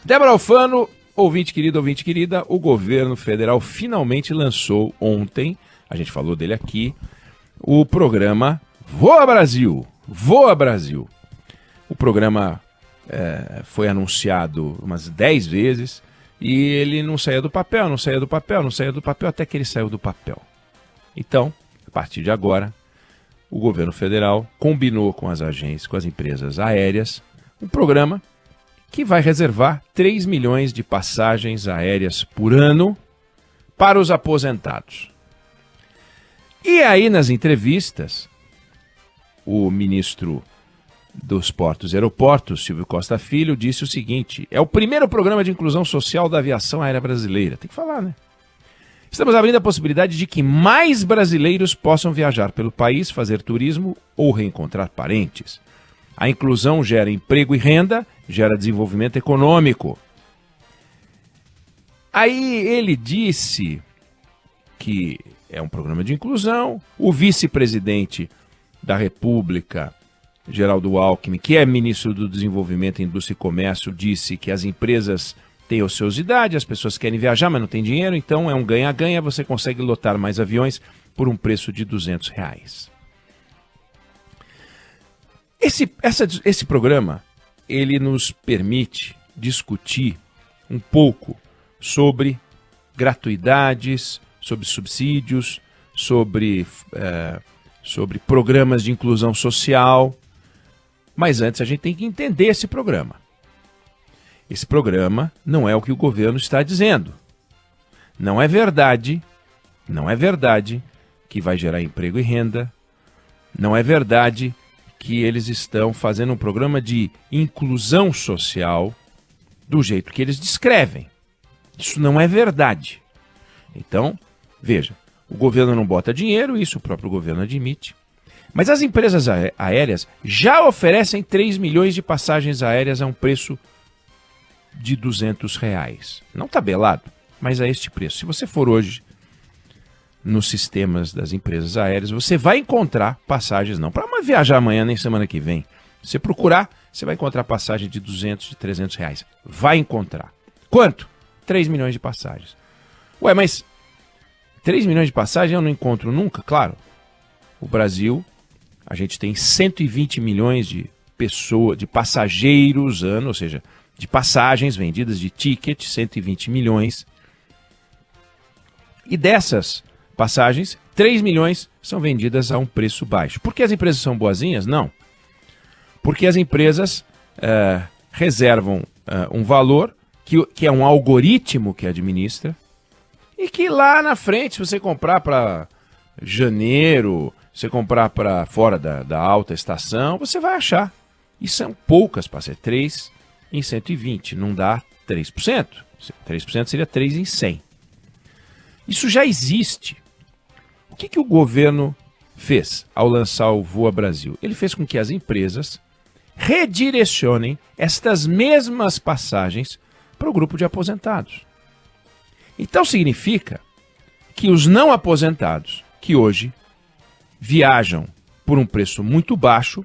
Débora Alfano, ouvinte querida, o governo federal finalmente lançou ontem, a gente falou dele aqui, o programa Voa Brasil. Voa Brasil. O programa foi anunciado umas 10 vezes e ele não saía do papel, até que ele saiu do papel. Então, a partir de agora, o governo federal combinou com as agências, com as empresas aéreas, um programa que vai reservar 3 milhões de passagens aéreas por ano para os aposentados. E aí, nas entrevistas, o ministro dos Portos e Aeroportos, Silvio Costa Filho, disse o seguinte: é o primeiro programa de inclusão social da aviação aérea brasileira. Tem que falar, né? Estamos abrindo a possibilidade de que mais brasileiros possam viajar pelo país, fazer turismo ou reencontrar parentes. A inclusão gera emprego e renda, gera desenvolvimento econômico. Aí ele disse que é um programa de inclusão. O vice-presidente da República, Geraldo Alckmin, que é ministro do Desenvolvimento, Indústria e Comércio, disse que as empresas têm ociosidade, as pessoas querem viajar, mas não tem dinheiro, então é um ganha-ganha, você consegue lotar mais aviões por um preço de R$200. Esse programa, ele nos permite discutir um pouco sobre gratuidades, sobre subsídios, sobre programas de inclusão social. Mas antes a gente tem que entender esse programa. Esse programa não é o que o governo está dizendo. Não é verdade que vai gerar emprego e renda. Não é verdade que eles estão fazendo um programa de inclusão social do jeito que eles descrevem. Isso não é verdade. Então, veja, o governo não bota dinheiro, isso o próprio governo admite. Mas as empresas aéreas já oferecem 3 milhões de passagens aéreas a um preço de R$200. Não tabelado, mas a este preço. Se você for hoje nos sistemas das empresas aéreas, você vai encontrar passagens, não para viajar amanhã nem semana que vem. Se você procurar, você vai encontrar passagem de R$200, de R$300. Vai encontrar. Quanto? 3 milhões de passagens. Ué, mas 3 milhões de passagens eu não encontro nunca? Claro. O Brasil, a gente tem 120 milhões de pessoas, de passageiros ano, ou seja, de passagens vendidas, de ticket, 120 milhões. E dessas passagens, 3 milhões são vendidas a um preço baixo. Por que as empresas são boazinhas? Não. Porque as empresas reservam um valor que é um algoritmo que administra e que lá na frente, se você comprar para janeiro, se você comprar para fora da alta estação, você vai achar. E são poucas passagem, 3 em 120, não dá 3%. 3% seria 3 em 100. Isso já existe. O que o governo fez ao lançar o Voa Brasil? Ele fez com que as empresas redirecionem estas mesmas passagens para o grupo de aposentados. Então significa que os não aposentados, que hoje viajam por um preço muito baixo,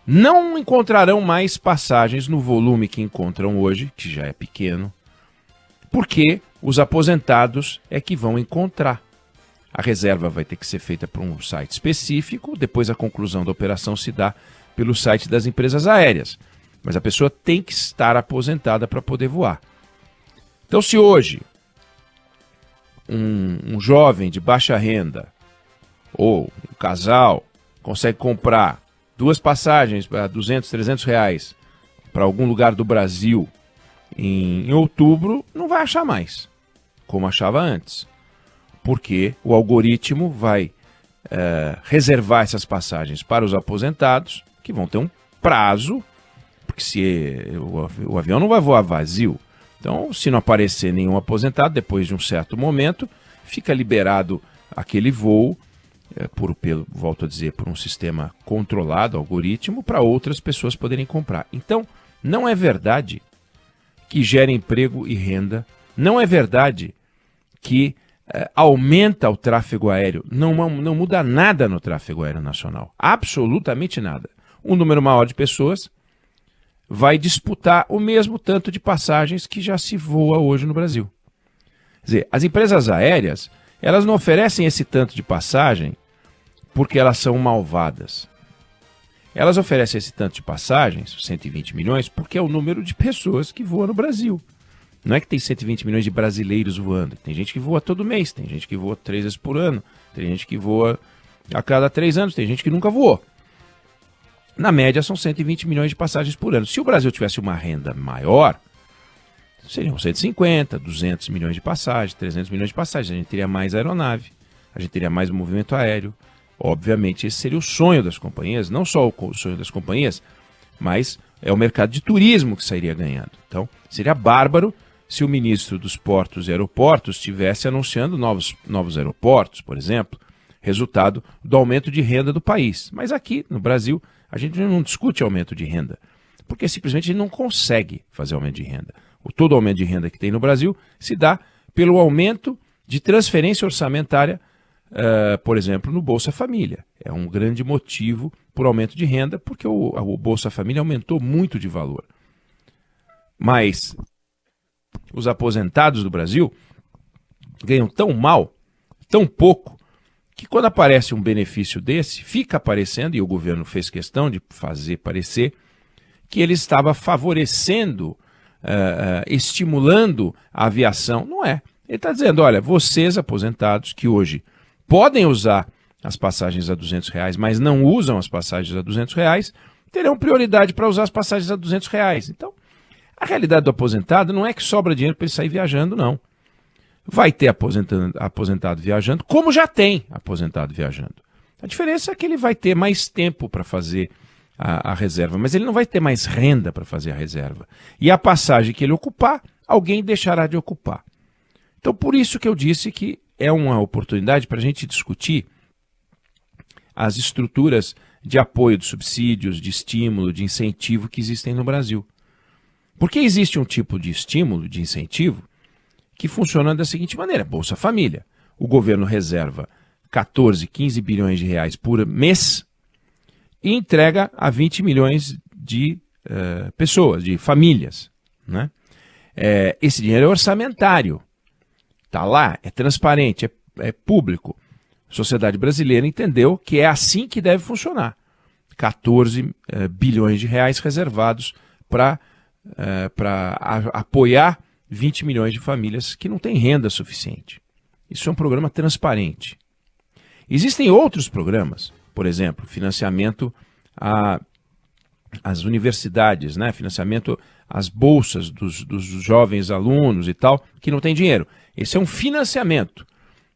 não encontrarão mais passagens no volume que encontram hoje, que já é pequeno, porque os aposentados é que vão encontrar. A reserva vai ter que ser feita por um site específico, depois a conclusão da operação se dá pelo site das empresas aéreas. Mas a pessoa tem que estar aposentada para poder voar. Então, se hoje um jovem de baixa renda ou um casal consegue comprar 2 passagens para R$200, R$300 para algum lugar do Brasil em outubro, não vai achar mais, como achava antes. Porque o algoritmo vai reservar essas passagens para os aposentados, que vão ter um prazo, porque o avião não vai voar vazio. Então, se não aparecer nenhum aposentado, depois de um certo momento, fica liberado aquele voo, volto a dizer, por um sistema controlado, algoritmo, para outras pessoas poderem comprar. Então, não é verdade que gera emprego e renda, não é verdade que aumenta o tráfego aéreo, não muda nada no tráfego aéreo nacional, absolutamente nada. Um número maior de pessoas vai disputar o mesmo tanto de passagens que já se voa hoje no Brasil. Quer dizer, as empresas aéreas, elas não oferecem esse tanto de passagem porque elas são malvadas. Elas oferecem esse tanto de passagens, 120 milhões, porque é o número de pessoas que voam no Brasil. Não é que tem 120 milhões de brasileiros voando. Tem gente que voa todo mês, tem gente que voa 3 vezes por ano, tem gente que voa a cada 3 anos, tem gente que nunca voou. Na média são 120 milhões de passagens por ano. Se o Brasil tivesse uma renda maior, seriam 150, 200 milhões de passagens, 300 milhões de passagens. A gente teria mais aeronave, a gente teria mais movimento aéreo. Obviamente, esse seria o sonho das companhias, não só o sonho das companhias, mas é o mercado de turismo que sairia ganhando. Então, seria bárbaro se o ministro dos Portos e Aeroportos estivesse anunciando novos aeroportos, por exemplo, resultado do aumento de renda do país. Mas aqui, no Brasil, a gente não discute aumento de renda, porque simplesmente a gente não consegue fazer aumento de renda. Todo aumento de renda que tem no Brasil se dá pelo aumento de transferência orçamentária, por exemplo, no Bolsa Família. É um grande motivo por aumento de renda, porque o Bolsa Família aumentou muito de valor. Mas os aposentados do Brasil ganham tão mal, tão pouco, que quando aparece um benefício desse, fica aparecendo, e o governo fez questão de fazer parecer, que ele estava favorecendo, estimulando a aviação. Não é. Ele está dizendo, olha, vocês aposentados que hoje podem usar as passagens a R$200, mas não usam as passagens a R$200, terão prioridade para usar as passagens a R$200. Então, a realidade do aposentado não é que sobra dinheiro para ele sair viajando, não. Vai ter aposentado viajando, como já tem aposentado viajando. A diferença é que ele vai ter mais tempo para fazer a reserva, mas ele não vai ter mais renda para fazer a reserva. E a passagem que ele ocupar, alguém deixará de ocupar. Então, por isso que eu disse que é uma oportunidade para a gente discutir as estruturas de apoio, de subsídios, de estímulo, de incentivo que existem no Brasil. Porque existe um tipo de estímulo, de incentivo, que funciona da seguinte maneira: Bolsa Família. O governo reserva 14, 15 bilhões de reais por mês e entrega a 20 milhões de pessoas, de famílias, né? Esse dinheiro é orçamentário. Está lá, é transparente, é público. A sociedade brasileira entendeu que é assim que deve funcionar. 14 bilhões de reais reservados para apoiar 20 milhões de famílias que não têm renda suficiente. Isso é um programa transparente. Existem outros programas, por exemplo, financiamento às universidades, né? Financiamento às bolsas dos jovens alunos e tal, que não tem dinheiro. Esse é um financiamento.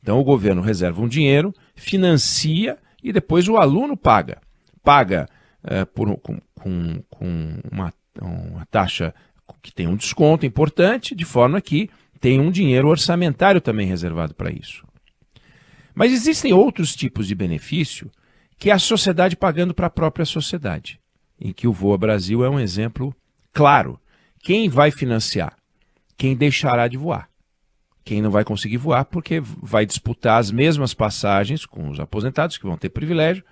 Então o governo reserva um dinheiro, financia e depois o aluno paga. Paga com uma taxa que tem um desconto importante, de forma que tem um dinheiro orçamentário também reservado para isso. Mas existem outros tipos de benefício que é a sociedade pagando para a própria sociedade, em que o Voa Brasil é um exemplo claro. Quem vai financiar? Quem deixará de voar? Quem não vai conseguir voar porque vai disputar as mesmas passagens com os aposentados, que vão ter privilégio.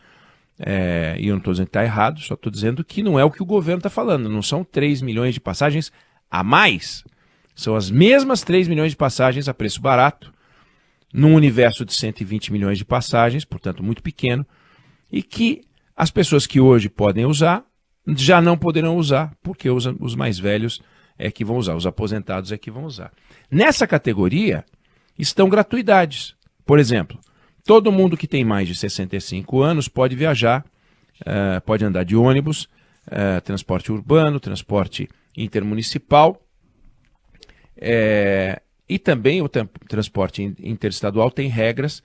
E eu não estou dizendo que está errado, só estou dizendo que não é o que o governo está falando. Não são 3 milhões de passagens a mais. São as mesmas 3 milhões de passagens a preço barato, num universo de 120 milhões de passagens, portanto muito pequeno, e que as pessoas que hoje podem usar já não poderão usar, porque os mais velhos é que vão usar, os aposentados é que vão usar. Nessa categoria estão gratuidades. Por exemplo, todo mundo que tem mais de 65 anos pode viajar, pode andar de ônibus, transporte urbano, transporte intermunicipal, e também o transporte interestadual tem regras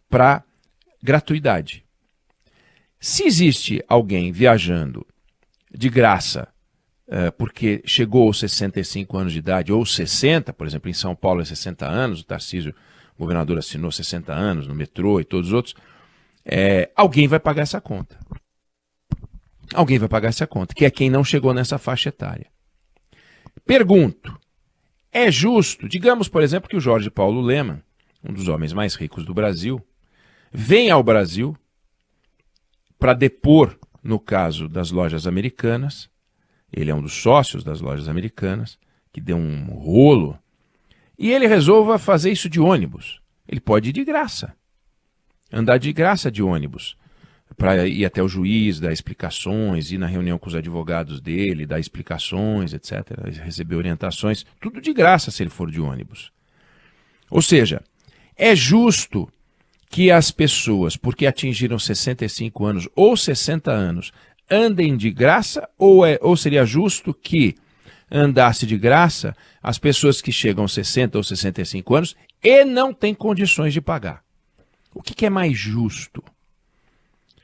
para gratuidade. Se existe alguém viajando de graça porque chegou aos 65 anos de idade, ou 60, por exemplo, em São Paulo é 60 anos, o Tarcísio, o governador, assinou 60 anos no metrô e todos os outros, alguém vai pagar essa conta. Alguém vai pagar essa conta, que é quem não chegou nessa faixa etária. Pergunto, é justo, digamos, por exemplo, que o Jorge Paulo Lemann, um dos homens mais ricos do Brasil, vem ao Brasil para depor no caso das lojas americanas ele é um dos sócios das lojas americanas, que deu um rolo, e ele resolva fazer isso de ônibus. Ele pode ir de graça, andar de graça de ônibus, para ir até o juiz, dar explicações, ir na reunião com os advogados dele, dar explicações, etc., receber orientações, tudo de graça se ele for de ônibus. Ou seja, é justo que as pessoas, porque atingiram 65 anos ou 60 anos, andem de graça, ou seria justo que andasse de graça as pessoas que chegam aos 60 ou 65 anos e não têm condições de pagar? O que é mais justo?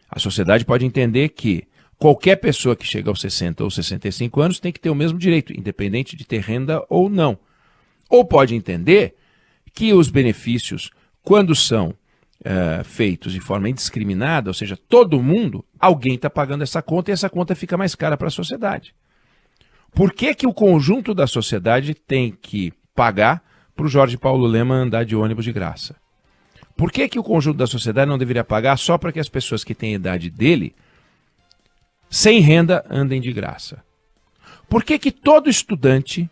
A sociedade pode entender que qualquer pessoa que chega aos 60 ou 65 anos tem que ter o mesmo direito, independente de ter renda ou não. Ou pode entender que os benefícios, quando são feitos de forma indiscriminada, ou seja, todo mundo, alguém está pagando essa conta e essa conta fica mais cara para a sociedade. Por que que o conjunto da sociedade tem que pagar para o Jorge Paulo Lemann andar de ônibus de graça? Por que que o conjunto da sociedade não deveria pagar só para que as pessoas que têm a idade dele, sem renda, andem de graça? Por que que todo estudante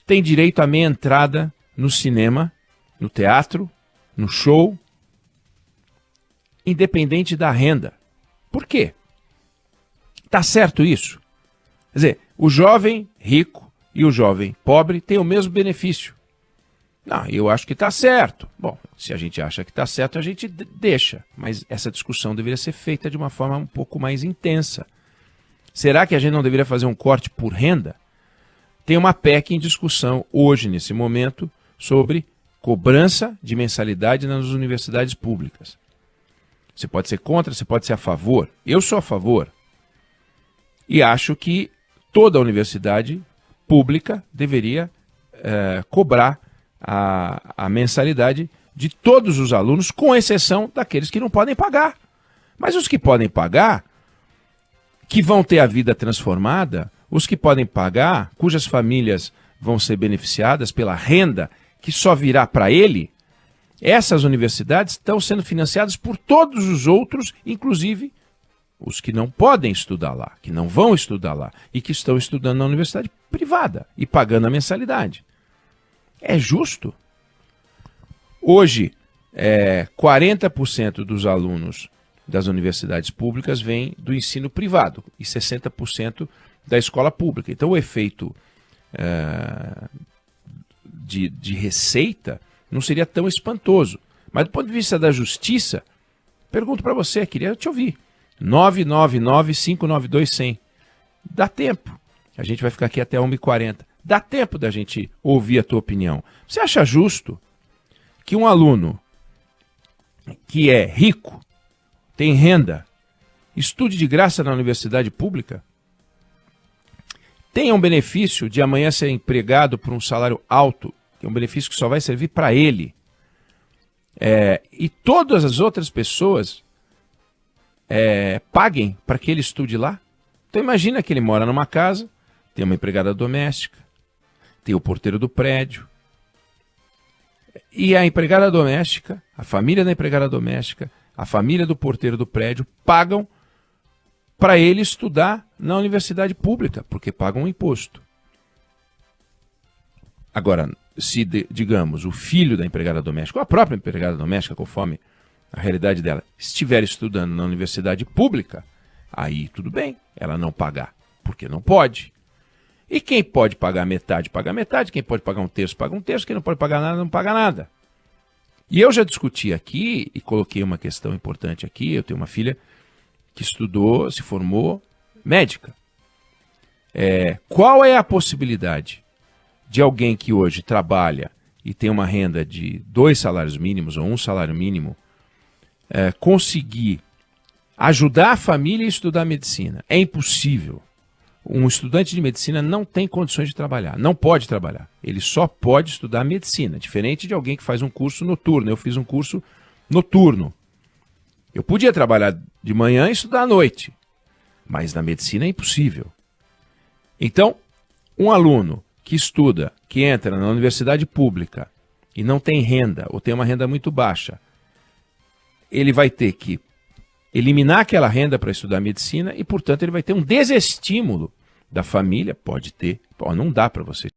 tem direito à meia entrada no cinema, no teatro, no show, independente da renda? Por quê? Tá certo isso? Quer dizer, o jovem rico e o jovem pobre têm o mesmo benefício. Não, eu acho que está certo. Bom, se a gente acha que está certo, a gente deixa. Mas essa discussão deveria ser feita de uma forma um pouco mais intensa. Será que a gente não deveria fazer um corte por renda? Tem uma PEC em discussão hoje, nesse momento, sobre cobrança de mensalidade nas universidades públicas. Você pode ser contra, você pode ser a favor. Eu sou a favor. E acho que toda a universidade pública deveria cobrar a mensalidade de todos os alunos, com exceção daqueles que não podem pagar. Mas os que podem pagar, que vão ter a vida transformada, os que podem pagar, cujas famílias vão ser beneficiadas pela renda que só virá para ele, essas universidades estão sendo financiadas por todos os outros, inclusive os que não podem estudar lá, que não vão estudar lá e que estão estudando na universidade privada e pagando a mensalidade. É justo? Hoje, 40% dos alunos das universidades públicas vêm do ensino privado e 60% da escola pública. Então, o efeito de receita não seria tão espantoso. Mas, do ponto de vista da justiça, pergunto para você, queria te ouvir. 999-592-100. Dá tempo. A gente vai ficar aqui até 1h40. Dá tempo da gente ouvir a tua opinião. Você acha justo que um aluno que é rico, tem renda, estude de graça na universidade pública, tenha um benefício de amanhã ser empregado por um salário alto, que é um benefício que só vai servir para ele, e todas as outras pessoas paguem para que ele estude lá? Então imagina que ele mora numa casa, tem uma empregada doméstica, tem o porteiro do prédio, e a empregada doméstica, a família da empregada doméstica, a família do porteiro do prédio pagam para ele estudar na universidade pública, porque pagam um imposto. Agora, se, digamos, o filho da empregada doméstica, ou a própria empregada doméstica, conforme a realidade dela, estiver estudando na universidade pública, aí tudo bem, ela não pagar, porque não pode. E quem pode pagar metade, paga metade. Quem pode pagar um terço, paga um terço. Quem não pode pagar nada, não paga nada. E eu já discuti aqui e coloquei uma questão importante aqui. Eu tenho uma filha que estudou, se formou médica. Qual é a possibilidade de alguém que hoje trabalha e tem uma renda de 2 salários mínimos ou 1 salário mínimo conseguir ajudar a família a estudar medicina? É impossível. Um estudante de medicina não tem condições de trabalhar, não pode trabalhar. Ele só pode estudar medicina, diferente de alguém que faz um curso noturno. Eu fiz um curso noturno. Eu podia trabalhar de manhã e estudar à noite, mas na medicina é impossível. Então, um aluno que estuda, que entra na universidade pública e não tem renda, ou tem uma renda muito baixa, ele vai ter que eliminar aquela renda para estudar medicina e, portanto, ele vai ter um desestímulo da família, pode ter. Pô, não dá para você